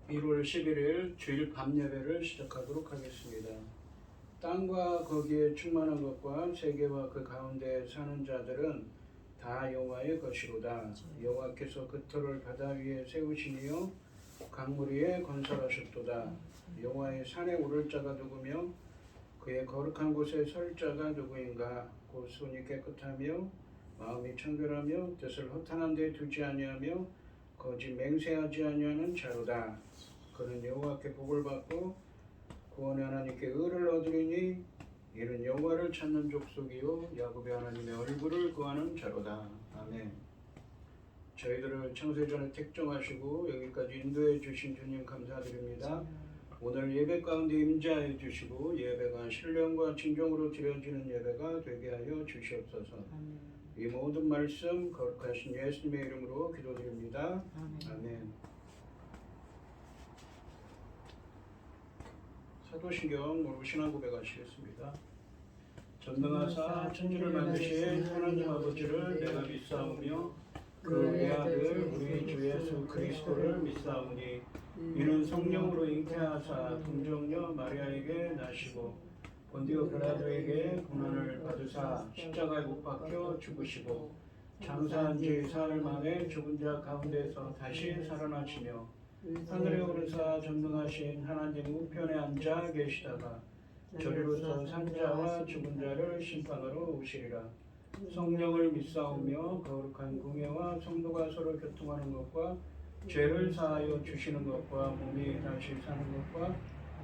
1월 11일 주일 밤 예배를 시작하도록 하겠습니다. 땅과 거기에 충만한 것과 세계와 그 가운데 사는 자들은 다 여호와의 것이로다. 여호와께서 그 터를 바다 위에 세우시니요 강물 위에 건설하셨도다. 여호와의 산에 오를 자가 누구며 그의 거룩한 곳에 설 자가 누구인가. 곧 손이 깨끗하며 마음이 청결하며 뜻을 허탄한 데 두지 아니하며 거짓 맹세하지 아니하는 자로다. 그는 여호와께 복을 받고 구원의 하나님께 의를 얻으리니 이는 여호와를 찾는 족속이요 야곱의 하나님의 얼굴을 구하는 자로다. 아멘. 저희들을 창세전에 택정하시고 여기까지 인도해 주신 주님 감사드립니다. 오늘 예배 가운데 임재하여 주시고 예배가 신령과 진정으로 드려지는 예배가 되게 하여 주시옵소서. 이 모든 말씀 거룩하신 예수님의 이름으로 기도드립니다. 아멘. 사도신경 오늘 신앙 고백하시겠습니다. 전능하사 천지를 만드신 하나님 아버지를 내가 믿사오며 그의 아들 우리 주 예수 그리스도를 믿사오니 이는 성령으로 잉태하사 동정녀 마리아에게 나시고 본디오 빌라도에게 고난을 받으사 십자가에 못 박혀 죽으시고 장사한 지 사흘 만에 죽은 자 가운데서 다시 살아나시며 하늘에 오르사 전능하신 하나님 우편에 앉아 계시다가 저리로서 산자와 죽은 자를 심판하러 오시리라. 성령을 믿사오며 거룩한 공예와 성도가 서로 교통하는 것과 죄를 사하여 주시는 것과 몸이 다시 사는 것과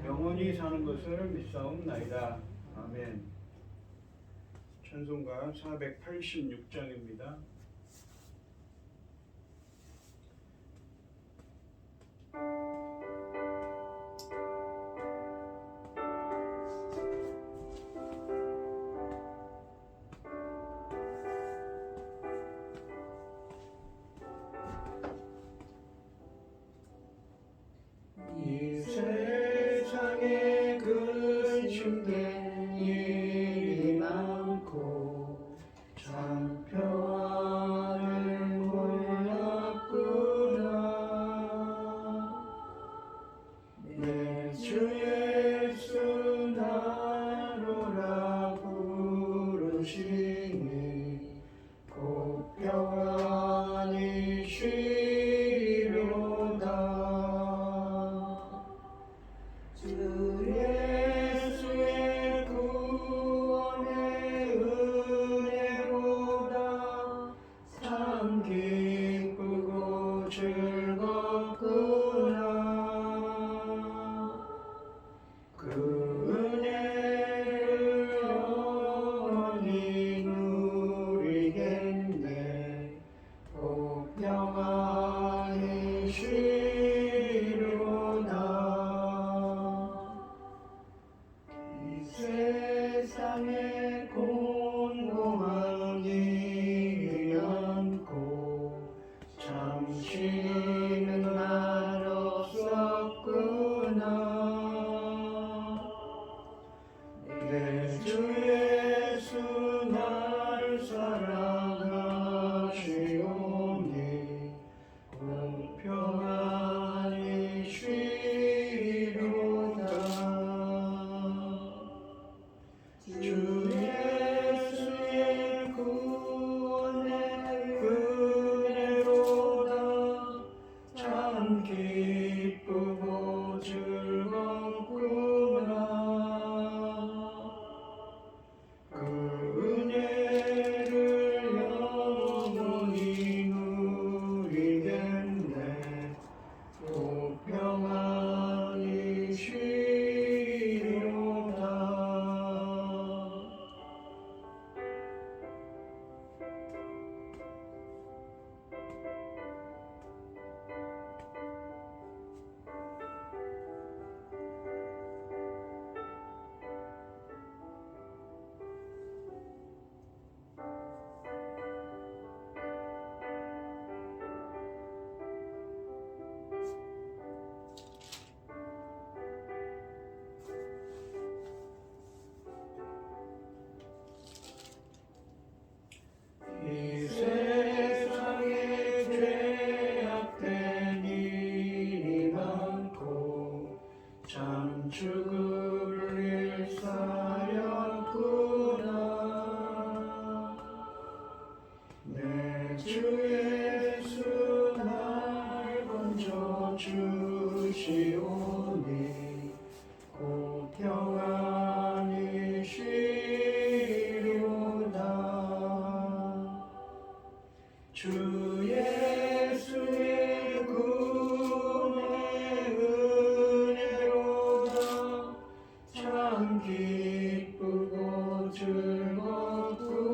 영원히 사는 것을 믿사옵나이다. 아멘. 찬송가 486장입니다. 이 세상에 근심된 일이 많고 참 평안을 몰랐구나. 내 주 예수 나로라 부르시니 곧 평안히 쉬리로다. 주 예수의 구원의 은혜로다. 참 기쁘고 즐겁구나. 그 은혜를 영원히 누리겠네. 곧 평안히 쉬리로다. 이 세상에 곤고한 일이 많고 잠시는 날 없었구나. 내 주 예수 나를 사랑하시오니 곧 평안히 쉬리로다. 주 예수의 구원의 은혜로다. 참 기쁘고 즐겁구나. 그 은혜를 영원히 누리겠네. 곧 평안히 쉬리로다. 즐겁구나.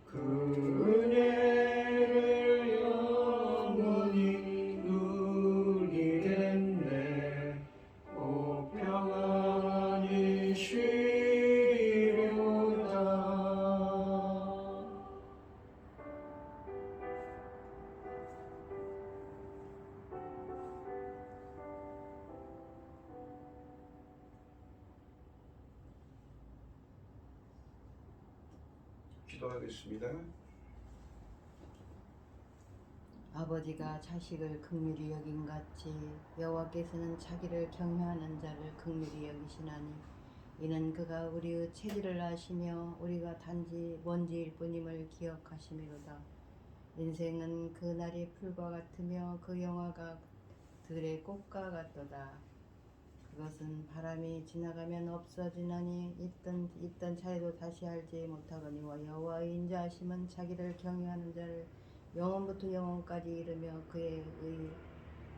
그 은혜를 영원히 누리겠네. 오 평안히 쉬리로다. 기도하겠습니다. 아버지가 자식을 긍휼히 여긴 같이 여호와께서는 자기를 경외하는 자를 긍휼히 여기시나니 이는 그가 우리의 체질을 아시며 우리가 단지 먼지일 뿐임을 기억하심이로다. 인생은 그 날이 풀과 같으며 그 영화가 들의 꽃과 같도다. 그것은 바람이 지나가면 없어지나니 있던 차에도 다시 알지 못하거니와 여호와의 인자하심은 자기를 경외하는 자를 영원부터 영원까지 이르며 그의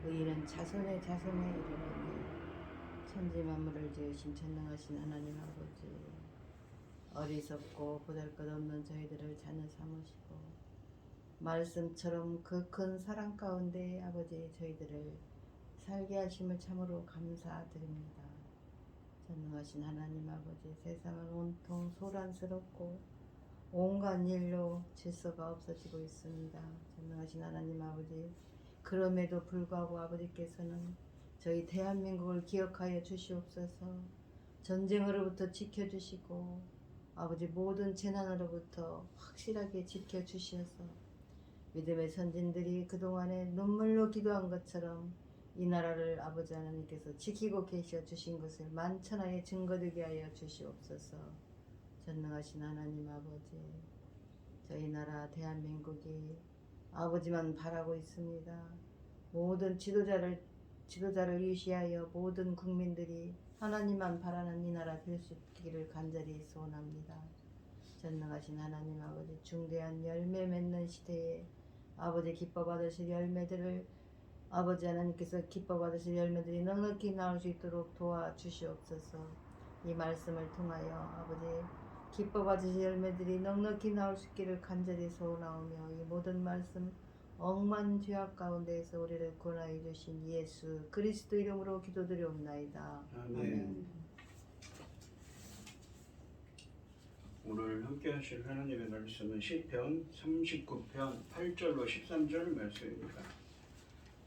의는 자손의 자손에 이르리니. 천지 만물을 지으신 전능하신 하나님 아버지, 어리석고 보잘것없는 저희들을 자녀 삼으시고 말씀처럼 그 큰 사랑 가운데 아버지 저희들을 살게 하심을 참으로 감사드립니다. 전능하신 하나님 아버지, 세상은 온통 소란스럽고 온갖 일로 질서가 없어지고 있습니다. 전능하신 하나님 아버지, 그럼에도 불구하고 아버지께서는 저희 대한민국을 기억하여 주시옵소서. 전쟁으로부터 지켜주시고 아버지 모든 재난으로부터 확실하게 지켜주시어서 믿음의 선진들이 그동안에 눈물로 기도한 것처럼 이 나라를 아버지 하나님께서 지키고 계셔 주신 것을 만천하에 증거되게 하여 주시옵소서. 전능하신 하나님 아버지, 저희 나라 대한민국이 아버지만 바라고 있습니다. 모든 지도자를 위시하여 모든 국민들이 하나님만 바라는 이 나라 될 수 있기를 간절히 소원합니다. 전능하신 하나님 아버지, 중대한 열매 맺는 시대에 아버지 기뻐 받으실 열매들을 아버지 하나님께서 기뻐 받으실 열매들이 넉넉히 나올 수 있도록 도와주시옵소서. 이 말씀을 통하여 아버지 기뻐 받으실 열매들이 넉넉히 나올 수 있기를 간절히 소원하오며 이 모든 말씀 억만 죄악 가운데에서 우리를 구원하여 주신 예수 그리스도 이름으로 기도드리옵나이다. 아멘. 오늘 함께 하실 하나님의 말씀은 시편 39편 8절로 13절 말씀입니다.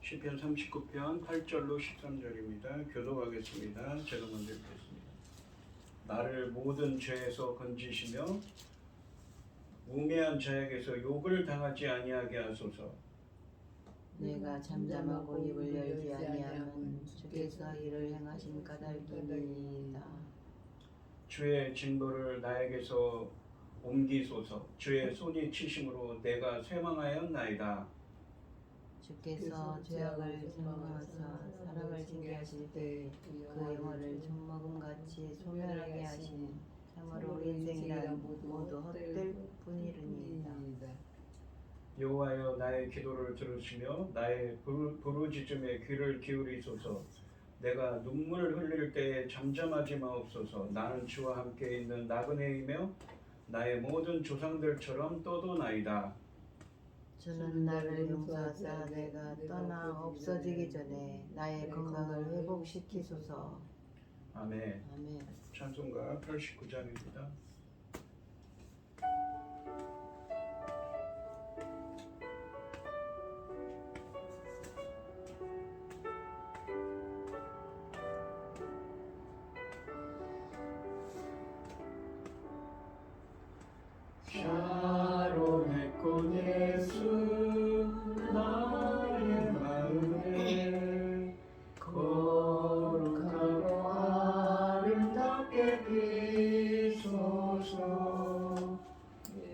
시편 39편 8절로 13절입니다. 교독하겠습니다. 제가 먼저 읽겠습니다. 나를 모든 죄에서 건지시며 우매한 자에게서 욕을 당하지 아니하게 하소서. 내가 잠잠하고 입을 열지 아니하면 주께서 이를 행하신 까닭이니이다. 주의 진노를 나에게서 옮기소서. 주의 손이 치심으로 내가 쇠망하였나이다. 주께서 죄악을 정하사 사람을 징계하실 때 그 영혼을 젖먹음같이 소멸하게 하시니 참으로 인생이란 모두 헛될 뿐이니이다. 여호와여, 나의 기도를 들으시며 나의 부르짖음에 귀를 기울이소서. 내가 눈물을 흘릴 때에 잠잠하지 마옵소서. 나는 주와 함께 있는 나그네이며 나의 모든 조상들처럼 떠도나이다. 주는 나를 용서하사 내가 떠나 없어지기 전에 나의 건강을 회복시키소서. 아멘. 아멘. 찬송가 89장입니다. 샤론의 꽃 예수 나의 마음에 거룩하고 아름답게 비소서.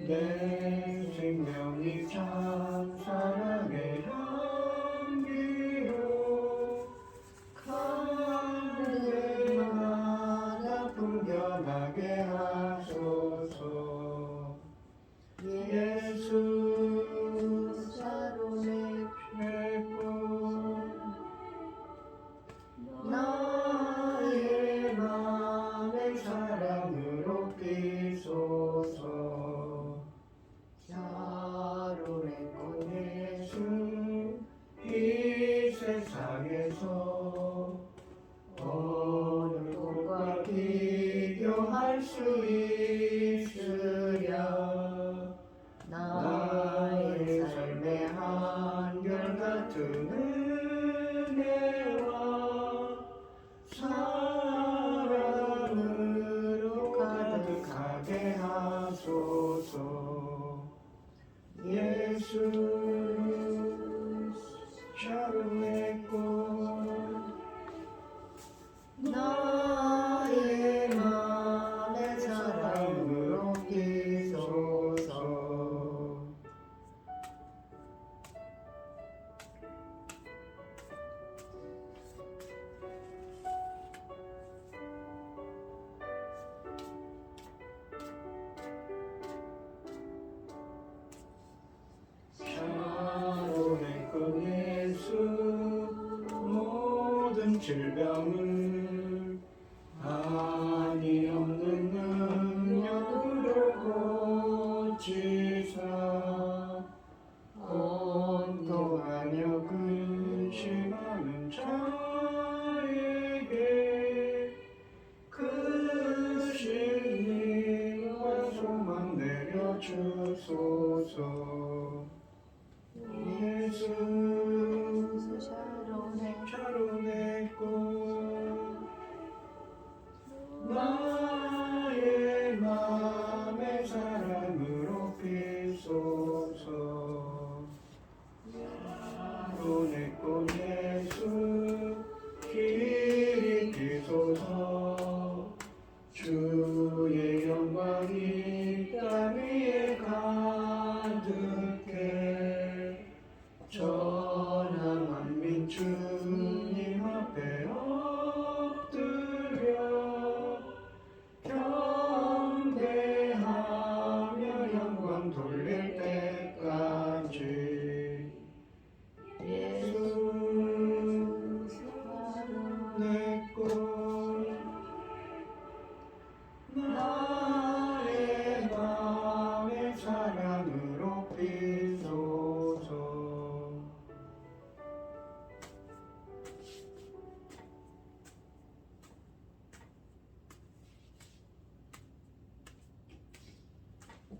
내 생명이 참 사랑의 향기로 가는데마다 풍겨나게 하소서. 예수 샤론의 최고 나의 마음 수 있으랴. 나의 삶의 한결같은 은혜와 사랑으로 가득하게 하소서. 예수 자루했고 나의 맘의 사랑으로 비소서. 자로했고 예수 모든 질병을 한이 없는 능력으로 고치사 온통하며 근심하는 자에게 그 신님과 소망 내려주소서. 예수 자로냈고 나의 맘의 사랑으로 비소서. 자로냈고 예수 길이 비소서. 주의 영광이 땅 위에 가득해 전하 만민 주님 앞에 엎드려 경배하며 영광 돌릴 때까지. 예수 자로냈고 나의 맘의 사랑으로 비소서.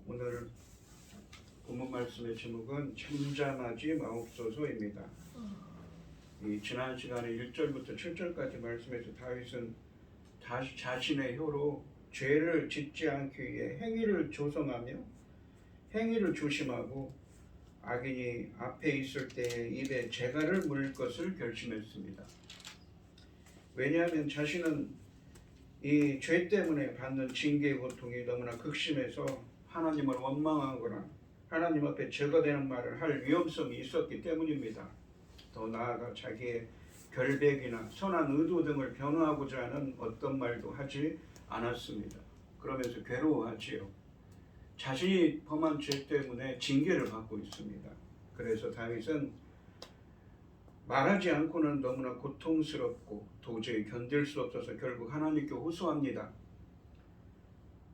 오늘 본문 말씀의 제목은 잠잠하지 마옵소서입니다. 이 지난 시간에 1절부터 7절까지 말씀에서 다윗은 다시 자신의 혀로 죄를 짓지 않기 위해 행위를 조성하며 행위를 조심하고 악인이 앞에 있을 때 입에 재갈을 물 것을 결심했습니다. 왜냐하면 자신은 이 죄 때문에 받는 징계의 고통이 너무나 극심해서 하나님을 원망하거나 하나님 앞에 죄가 되는 말을 할 위험성이 있었기 때문입니다. 더 나아가 자기의 결백이나 선한 의도 등을 변호하고자 하는 어떤 말도 하지 않았습니다. 그러면서 괴로워하지요. 자신이 범한 죄 때문에 징계를 받고 있습니다. 그래서 다윗은 말하지 않고는 너무나 고통스럽고 도저히 견딜 수 없어서 결국 하나님께 호소합니다.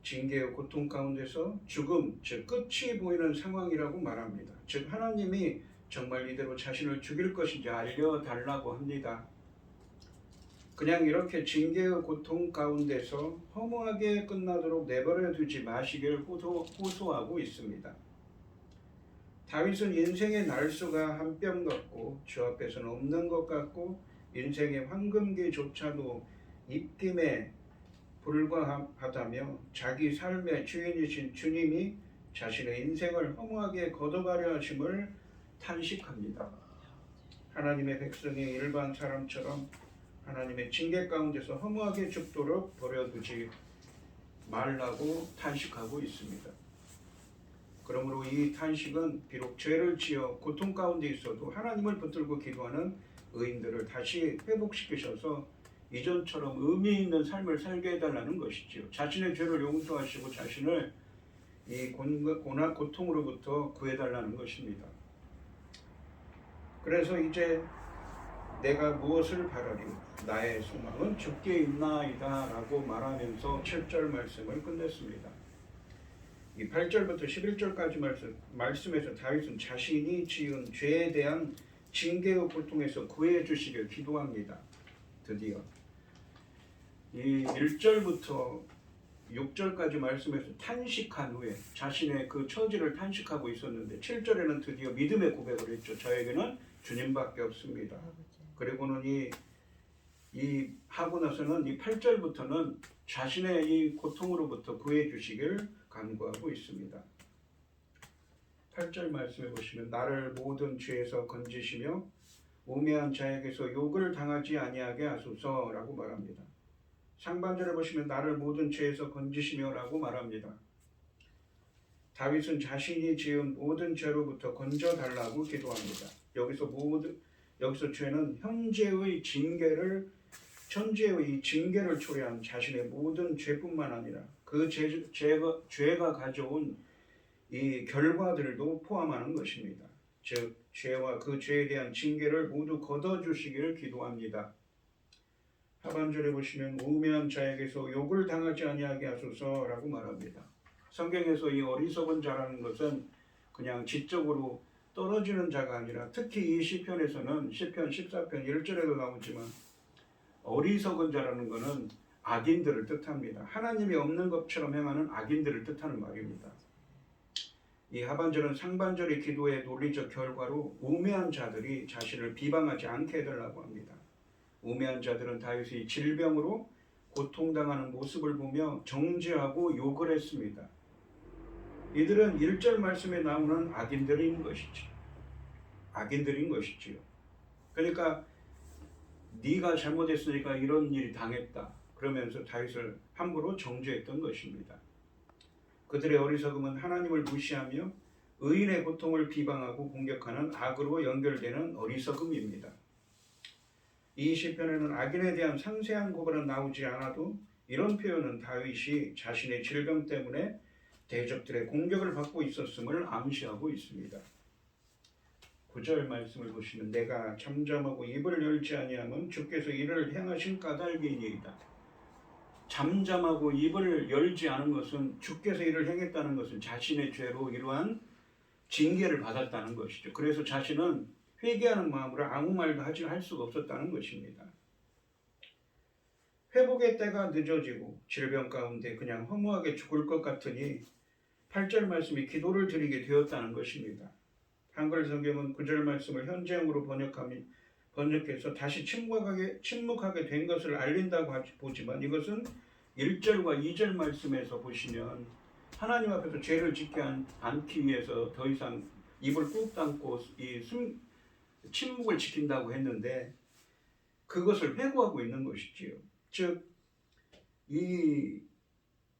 징계의 고통 가운데서 죽음, 즉 끝이 보이는 상황이라고 말합니다. 즉 하나님이 정말 이대로 자신을 죽일 것인지 알려달라고 합니다. 그냥 이렇게 징계의 고통 가운데서 허무하게 끝나도록 내버려 두지 마시길 호소하고 있습니다. 다윗은 인생의 날수가 한 뼘 같고 주 앞에서는 없는 것 같고 인생의 황금기조차도 입김에 불과하다며 자기 삶의 주인이신 주님이 자신의 인생을 허무하게 거둬가려 하심을 탄식합니다. 하나님의 백성이 일반 사람처럼 하나님의 징계 가운데서 허무하게 죽도록 버려두지 말라고 탄식하고 있습니다. 그러므로 이 탄식은 비록 죄를 지어 고통 가운데 있어도 하나님을 붙들고 기도하는 의인들을 다시 회복시키셔서 이전처럼 의미 있는 삶을 살게 해달라는 것이지요. 자신의 죄를 용서하시고 자신을 이 고난 고통으로부터 구해달라는 것입니다. 그래서 이제 내가 무엇을 바라리 나의 소망은 주께 있나이다 라고 말하면서 7절 말씀을 끝냈습니다. 이 8절부터 11절까지 말씀에서 다윗은 자신이 지은 죄에 대한 징계의 고통에서 구해 주시길 기도합니다. 드디어 이 1절부터 6절까지 말씀에서 탄식한 후에 자신의 그 처지를 탄식하고 있었는데 7절에는 드디어 믿음의 고백을 했죠. 저에게는 주님밖에 없습니다. 아버지. 그리고는 이 하고 나서는 이 8절부터는 자신의 이 고통으로부터 구해 주시길 간구하고 있습니다. 8절 말씀해 보시면 나를 모든 죄에서 건지시며 우매한 자에게서 욕을 당하지 아니하게 하소서라고 말합니다. 상반절에 보시면 나를 모든 죄에서 건지시며라고 말합니다. 다윗은 자신이 지은 모든 죄로부터 건져달라고 기도합니다. 여기서 죄는 현재의 징계를 초래한 자신의 모든 죄뿐만 아니라 그 죄가 가져온 이 결과들도 포함하는 것입니다. 즉 죄와 그 죄에 대한 징계를 모두 걷어주시기를 기도합니다. 하반절에 보시면 우매한 자에게서 욕을 당하지 아니하게 하소서라고 말합니다. 성경에서 이 어리석은 자라는 것은 그냥 지적으로 떨어지는 자가 아니라 특히 이 시편에서는 시편 14편 1절에도 나오지만 어리석은 자라는 것은 악인들을 뜻합니다. 하나님이 없는 것처럼 행하는 악인들을 뜻하는 말입니다. 이 하반절은 상반절의 기도의 논리적 결과로 우매한 자들이 자신을 비방하지 않게 해달라고 합니다. 우매한 자들은 다윗이 질병으로 고통당하는 모습을 보며 정죄하고 욕을 했습니다. 이들은 1절 말씀에 나오는 악인들인 것이지요. 그러니까 네가 잘못했으니까 이런 일이 당했다. 그러면서 다윗을 함부로 정죄했던 것입니다. 그들의 어리석음은 하나님을 무시하며 의인의 고통을 비방하고 공격하는 악으로 연결되는 어리석음입니다. 이 시편에는 악인에 대한 상세한 고발은 나오지 않아도 이런 표현은 다윗이 자신의 질병 때문에 대적들의 공격을 받고 있었음을 암시하고 있습니다. 9절 말씀을 보시면 내가 잠잠하고 입을 열지 아니하면 주께서 이를 행하신 까닭이니이다. 잠잠하고 입을 열지 않은 것은 주께서 이를 행했다는 것은 자신의 죄로 이러한 징계를 받았다는 것이죠. 그래서 자신은 회개하는 마음으로 아무 말도 할 수가 없었다는 것입니다. 회복의 때가 늦어지고 질병 가운데 그냥 허무하게 죽을 것 같으니 8절 말씀이 기도를 드리게 되었다는 것입니다. 한글 성경은 9절 말씀을 현재형으로 번역해서 다시 침묵하게 된 것을 알린다고 보지만 이것은 1절과 2절 말씀에서 보시면 하나님 앞에서 죄를 짓지 않기 위해서 더 이상 입을 꾹 닫고 침묵을 지킨다고 했는데 그것을 회고하고 있는 것이지요. 즉 이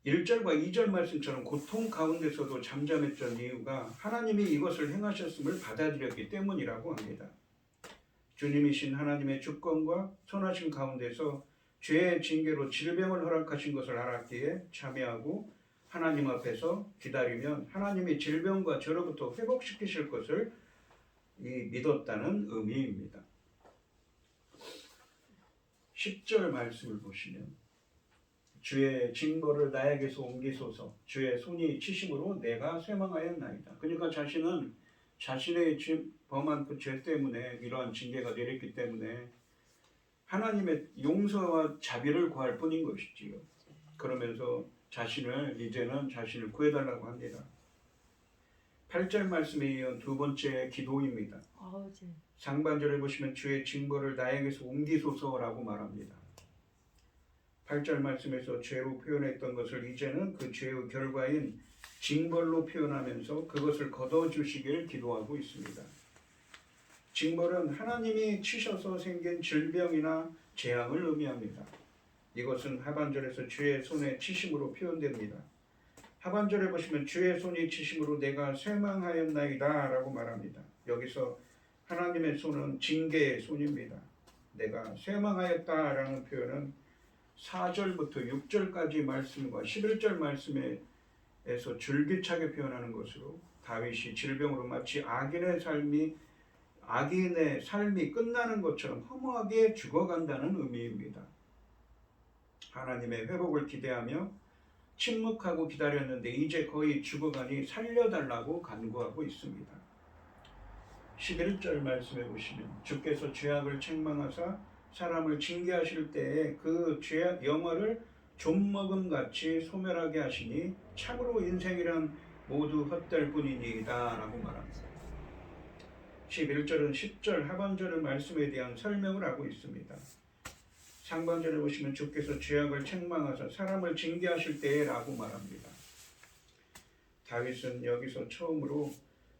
1절과 2절 말씀처럼 고통 가운데서도 잠잠했던 이유가 하나님이 이것을 행하셨음을 받아들였기 때문이라고 합니다. 주님이신 하나님의 주권과 선하신 가운데서 죄의 징계로 질병을 허락하신 것을 알았기에 참여하고 하나님 앞에서 기다리면 하나님이 질병과 저로부터 회복시키실 것을 믿었다는 의미입니다. 10절 말씀을 보시면 주의 징벌을 나에게서 옮기소서 주의 손이 치심으로 내가 쇠망하였나이다. 그러니까 자신은 자신의 범한 그 죄 때문에 이러한 징계가 내렸기 때문에 하나님의 용서와 자비를 구할 뿐인 것이지요. 그러면서 이제는 자신을 구해달라고 합니다. 8절 말씀에 이은 두 번째 기도입니다. 상반절에 보시면 주의 징벌을 나에게서 옮기소서라고 말합니다. 8절 말씀에서 죄로 표현했던 것을 이제는 그 죄의 결과인 징벌로 표현하면서 그것을 걷어주시길 기도하고 있습니다. 징벌은 하나님이 치셔서 생긴 질병이나 재앙을 의미합니다. 이것은 하반절에서 주의 손에 치심으로 표현됩니다. 하반절에 보시면 주의 손이 치심으로 내가 쇠망하였나이다 라고 말합니다. 여기서 하나님의 손은 징계의 손입니다. 내가 쇠망하였다라는 표현은 4절부터 6절까지 말씀과 11절 말씀에서 줄기차게 표현하는 것으로 다윗이 질병으로 마치 악인의 삶이 끝나는 것처럼 허무하게 죽어간다는 의미입니다. 하나님의 회복을 기대하며 침묵하고 기다렸는데 이제 거의 죽어가니 살려달라고 간구하고 있습니다. 11절 말씀에 보시면 주께서 죄악을 책망하사 사람을 징계하실 때에 그 영화를 좀먹음같이 소멸하게 하시니 참으로 인생이란 모두 헛될 뿐이니이다 라고 말합니다. 11절은 10절 하반절의 말씀에 대한 설명을 하고 있습니다. 상반절에 보시면 주께서 죄악을 책망하사 사람을 징계하실 때에 라고 말합니다. 다윗은 여기서 처음으로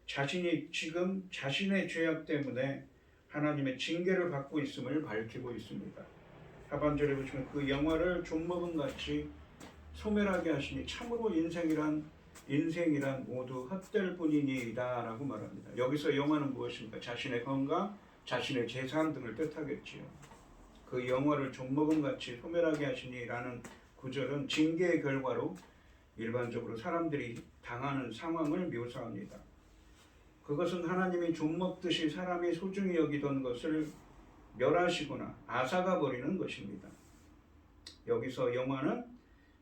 자신이 지금 자신의 죄악 때문에 하나님의 징계를 받고 있음을 밝히고 있습니다. 하반절에 보시면 그 영화를 좀먹음같이 소멸하게 하시니 참으로 인생이란 모두 헛될 뿐이니이다 라고 말합니다. 여기서 영화는 무엇입니까? 자신의 건강, 자신의 재산 등을 뜻하겠지요. 그 영화를 좀먹음같이 소멸하게 하시니 라는 구절은 징계의 결과로 일반적으로 사람들이 당하는 상황을 묘사합니다. 그것은 하나님이 좀먹듯이 사람이 소중히 여기던 것을 멸하시거나 앗아가 버리는 것입니다. 여기서 영화는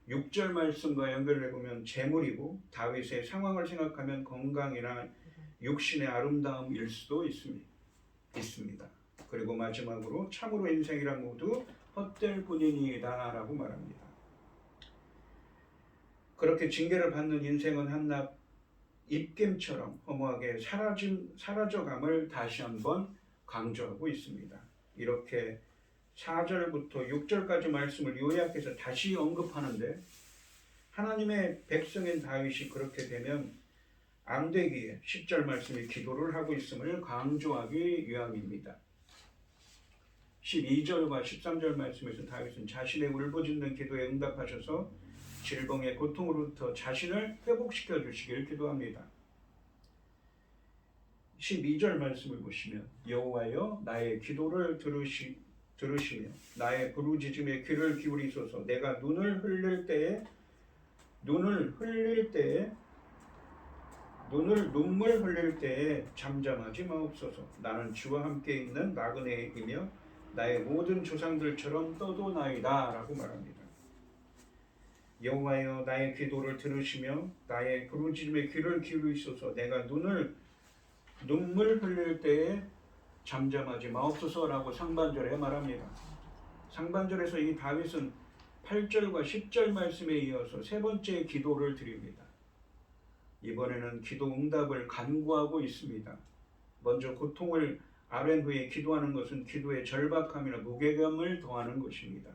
6절 말씀과 연결해 보면 재물이고 다윗의 상황을 생각하면 건강이나 육신의 아름다움일 수도 있습니다. 그리고 마지막으로 참으로 인생이란 모두 헛될 뿐이니이다 라고 말합니다. 그렇게 징계를 받는 인생은 한낱 입김처럼 허무하게 사라져감을 다시 한번 강조하고 있습니다. 이렇게 4절부터 6절까지 말씀을 요약해서 다시 언급하는데 하나님의 백성인 다윗이 그렇게 되면 안 되기에 10절 말씀이 기도를 하고 있음을 강조하기 위함입니다. 12절과 13절 말씀에서 다윗은 자신의 울부짖는 기도에 응답하셔서 질병의 고통으로부터 자신을 회복시켜 주시길 기도합니다. 12절 말씀을 보시면 여호와여 나의 기도를 들으시며 나의 부르짖음에 귀를 기울이소서. 내가 눈을 흘릴 때에 눈물 흘릴 때에 잠잠하지 마옵소서. 나는 주와 함께 있는 나그네이며 나의 모든 조상들처럼 떠도나이다 라고 말합니다. 여호와여 나의 기도를 들으시며 나의 부르짖음에 귀를 기울이소서. 내가 눈물 흘릴 때에 잠잠하지 마옵소서라고 상반절에 말합니다. 상반절에서 이 다윗은 8절과 10절 말씀에 이어서 세 번째 기도를 드립니다. 이번에는 기도 응답을 간구하고 있습니다. 먼저 고통을 아랜 후에 기도하는 것은 기도의 절박함이나 무게감을 더하는 것입니다.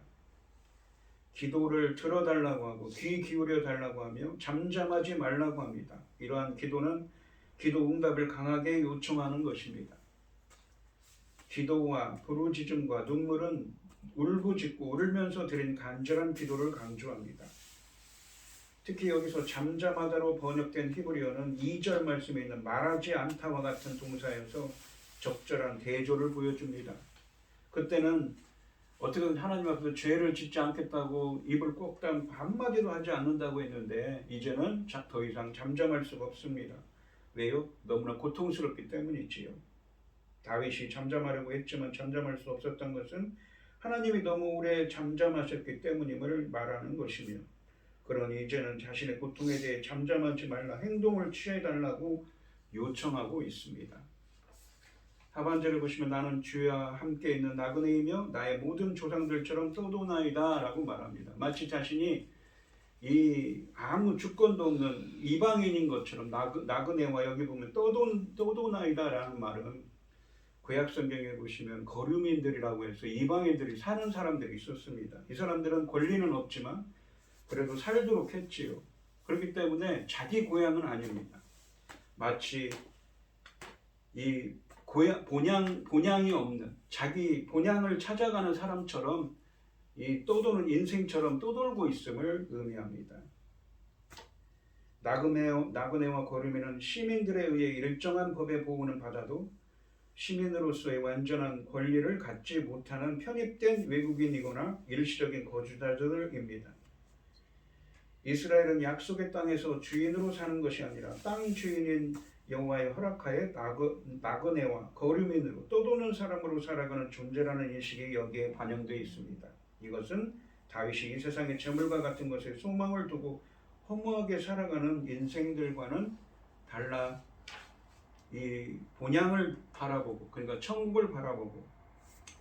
기도를 들어달라고 하고 귀 기울여 달라고 하며 잠잠하지 말라고 합니다. 이러한 기도는 기도 응답을 강하게 요청하는 것입니다. 기도와 부르짖음과 눈물은 울부짖고 울면서 드린 간절한 기도를 강조합니다. 특히 여기서 잠잠하다로 번역된 히브리어는 2절 말씀에 있는 말하지 않다와 같은 동사여서 적절한 대조를 보여줍니다. 그때는 어떻게든 하나님 앞에서 죄를 짓지 않겠다고 입을 꼭 단 한마디도 하지 않는다고 했는데 이제는 더 이상 잠잠할 수가 없습니다. 왜요? 너무나 고통스럽기 때문이지요. 다윗이 잠잠하려고 했지만 잠잠할 수 없었던 것은 하나님이 너무 오래 잠잠하셨기 때문임을 말하는 것이며, 그러니 이제는 자신의 고통에 대해 잠잠하지 말라 행동을 취해달라고 요청하고 있습니다. 하반절을 보시면 나는 주와 함께 있는 나그네이며 나의 모든 조상들처럼 떠도나이다 라고 말합니다. 마치 자신이 이 아무 주권도 없는 이방인인 것처럼 나그네와 여기 보면 떠도나이다 라는 말은 구약 성경에 보시면 거류민들이라고 해서 이방인들이 사는 사람들이 있었습니다. 이 사람들은 권리는 없지만 그래도 살도록 했지요. 그렇기 때문에 자기 고향은 아닙니다. 마치 이 본향이 없는 자기 본향을 찾아가는 사람처럼 이 떠도는 인생처럼 떠돌고 있음을 의미합니다. 나그네와 거류민은 시민들에 의해 일정한 법의 보호는 받아도 시민으로서의 완전한 권리를 갖지 못하는 편입된 외국인이거나 일시적인 거주자들입니다. 이스라엘은 약속의 땅에서 주인으로 사는 것이 아니라 땅 주인인 여호와의 허락하에 나그네와 거류민으로 떠도는 사람으로 살아가는 존재라는 인식이 여기에 반영되어 있습니다. 이것은 다윗이 이 세상의 재물과 같은 것에 소망을 두고 허무하게 살아가는 인생들과는 달라 이 본향을 바라보고, 그러니까 천국을 바라보고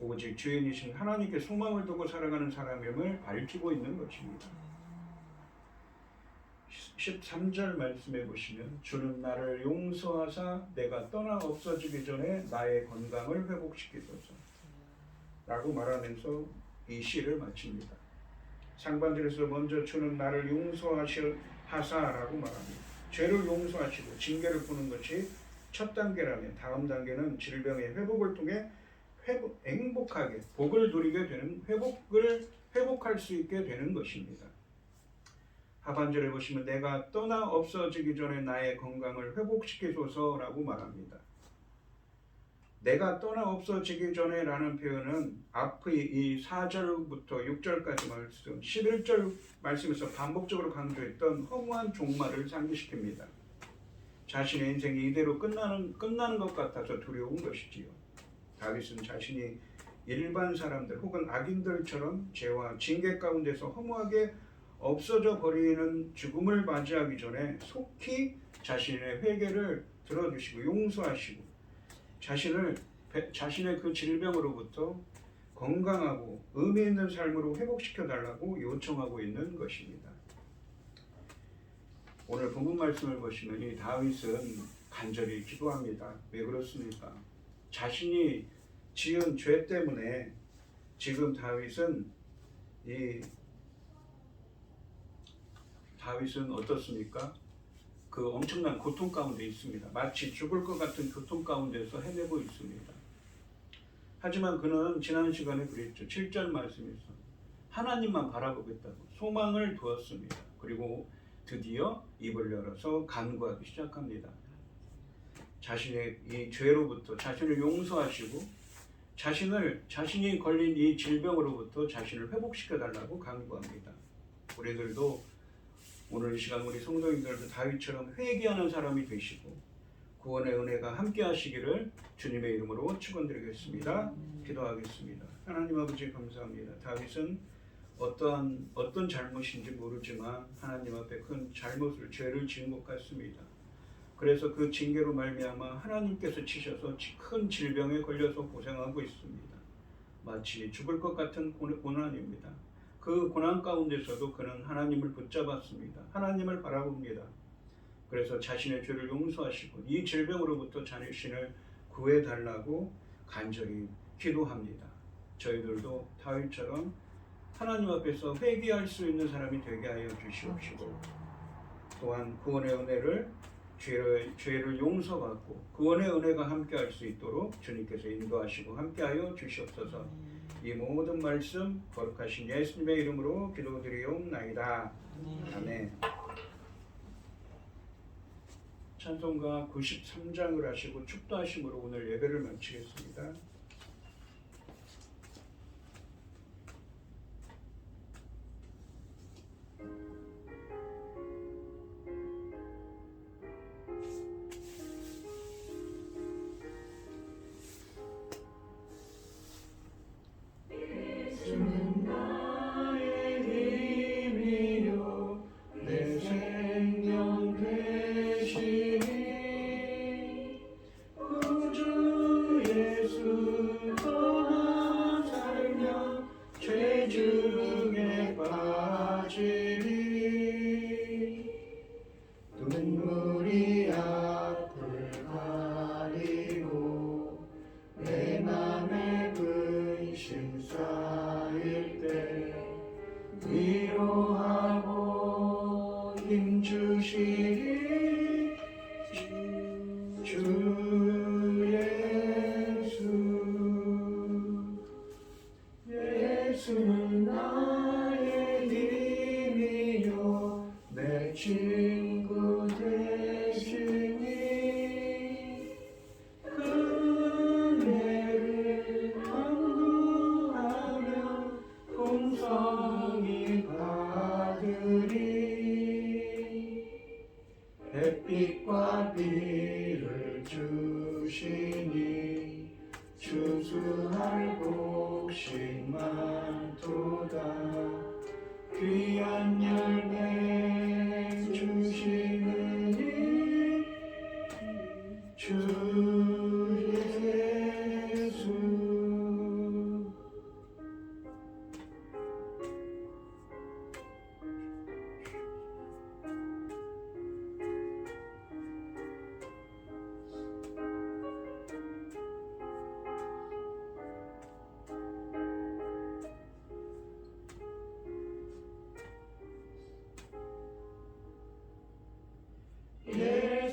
오직 주인이신 하나님께 소망을 두고 살아가는 사람임을 밝히고 있는 것입니다. 13절 말씀해 보시면 주는 나를 용서하사 내가 떠나 없어지기 전에 나의 건강을 회복시키소서 라고 말하면서 이 시를 마칩니다. 상반절에서 먼저 주는 나를 용서하사라고 말합니다. 죄를 용서하시고 징계를 푸는 것이 첫 단계라면 다음 단계는 질병의 회복을 통해 행복하게 복을 누리게 되는 회복할 수 있게 되는 것입니다. 하반절에 보시면 내가 떠나 없어지기 전에 나의 건강을 회복시키소서라고 말합니다. 내가 떠나 없어지기 전에 라는 표현은 앞의 이 4절부터 6절까지 말씀 11절 말씀에서 반복적으로 강조했던 허무한 종말을 상기시킵니다. 자신의 인생이 이대로 끝나는 것 같아서 두려운 것이지요. 다윗은 자신이 일반 사람들 혹은 악인들처럼 죄와 징계 가운데서 허무하게 없어져 버리는 죽음을 맞이하기 전에 속히 자신의 회개를 들어주시고 용서하시고 자신의 그 질병으로부터 건강하고 의미 있는 삶으로 회복시켜 달라고 요청하고 있는 것입니다. 오늘 본문 말씀을 보시면 이 다윗은 간절히 기도합니다. 왜 그렇습니까? 자신이 지은 죄 때문에 지금 다윗은 어떻습니까? 그 엄청난 고통 가운데 있습니다. 마치 죽을 것 같은 고통 가운데서 헤매고 있습니다. 하지만 그는 지난 시간에 그랬죠. 7절 말씀에서 하나님만 바라보겠다고 소망을 두었습니다. 그리고 드디어 입을 열어서 간구하기 시작합니다. 자신의 이 죄로부터 자신을 용서하시고 자신이 걸린 이 질병으로부터 자신을 회복시켜 달라고 간구합니다. 우리들도 오늘 이 시간 우리 성도님들도 다윗처럼 회개하는 사람이 되시고 구원의 은혜가 함께 하시기를 주님의 이름으로 축원드리겠습니다. 기도하겠습니다. 하나님 아버지 감사합니다. 다윗은 어떤 잘못인지 모르지만 하나님 앞에 큰 죄를 지은 것 같습니다. 그래서 그 징계로 말미암아 하나님께서 치셔서 큰 질병에 걸려서 고생하고 있습니다. 마치 죽을 것 같은 고난입니다. 그 고난 가운데서도 그는 하나님을 붙잡았습니다. 하나님을 바라봅니다. 그래서 자신의 죄를 용서하시고 이 질병으로부터 자신을 구해달라고 간절히 기도합니다. 저희들도 다윗처럼 하나님 앞에서 회개할 수 있는 사람이 되게 하여 주시옵시고 또한 구원의 은혜를 죄를 용서받고 구원의 은혜가 함께할 수 있도록 주님께서 인도하시고 함께하여 주시옵소서. 이 모든 말씀 거룩하신 예수님의 이름으로 기도드리옵나이다. 아멘. 찬송가 93장을 하시고 축도하심으로 오늘 예배를 마치겠습니다. 예수는 나의 힘이요 내 친구 되시니 은혜를 간구하며 풍성히 받으리 햇빛과 비를 주시니 추수할 곡식 많도다 귀한 열매 주시느니 주 예수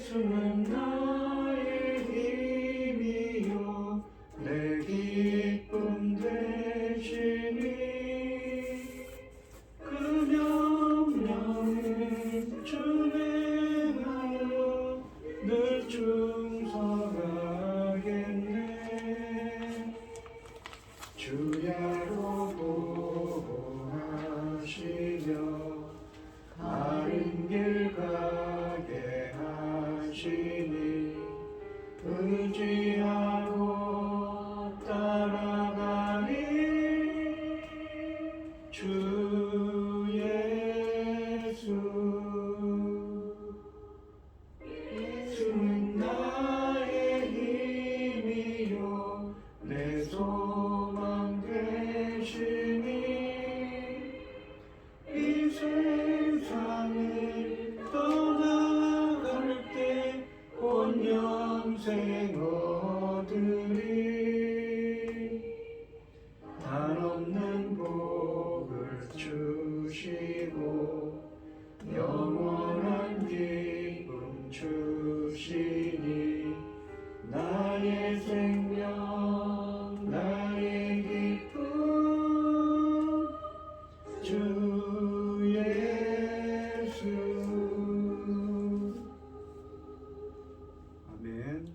예수는 나의 힘이요 내 기쁨 되시니 그 명령을 준행하여 늘 충성하겠네. 주야로 보호하시며 마른 길 가게 하시니 의지하고 따라가니 주 예수. 예수는 나의 힘이요 내 소망 되시니 이 세상을 떠나갈 때 온 영생 얻으리. 한없는 복을 주시고 영원한 기쁨 주시니 나의 생명 나의 기쁨 주 예수. 아멘.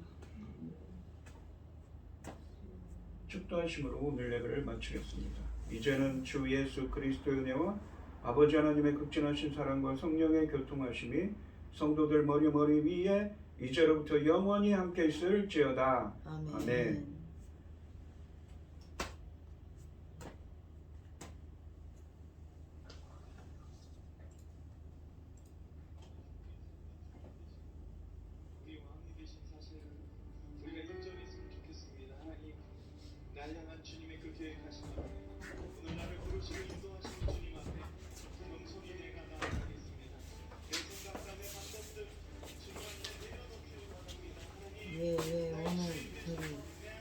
축도하심으로 오늘 예배를 마치겠습니다. 이제는 주 예수 그리스도의 은혜와 아버지 하나님의 극진하신 사랑과 성령의 교통하심이 성도들 머리 위에 이제로부터 영원히 함께 있을지어다. 아멘. 아멘. 우리 왕이 되신 사실 우리가 인정했으면 좋겠습니다. 하나님 날 향한 주님의 그 계획하심이 오늘 나를 부르시고 인도하시는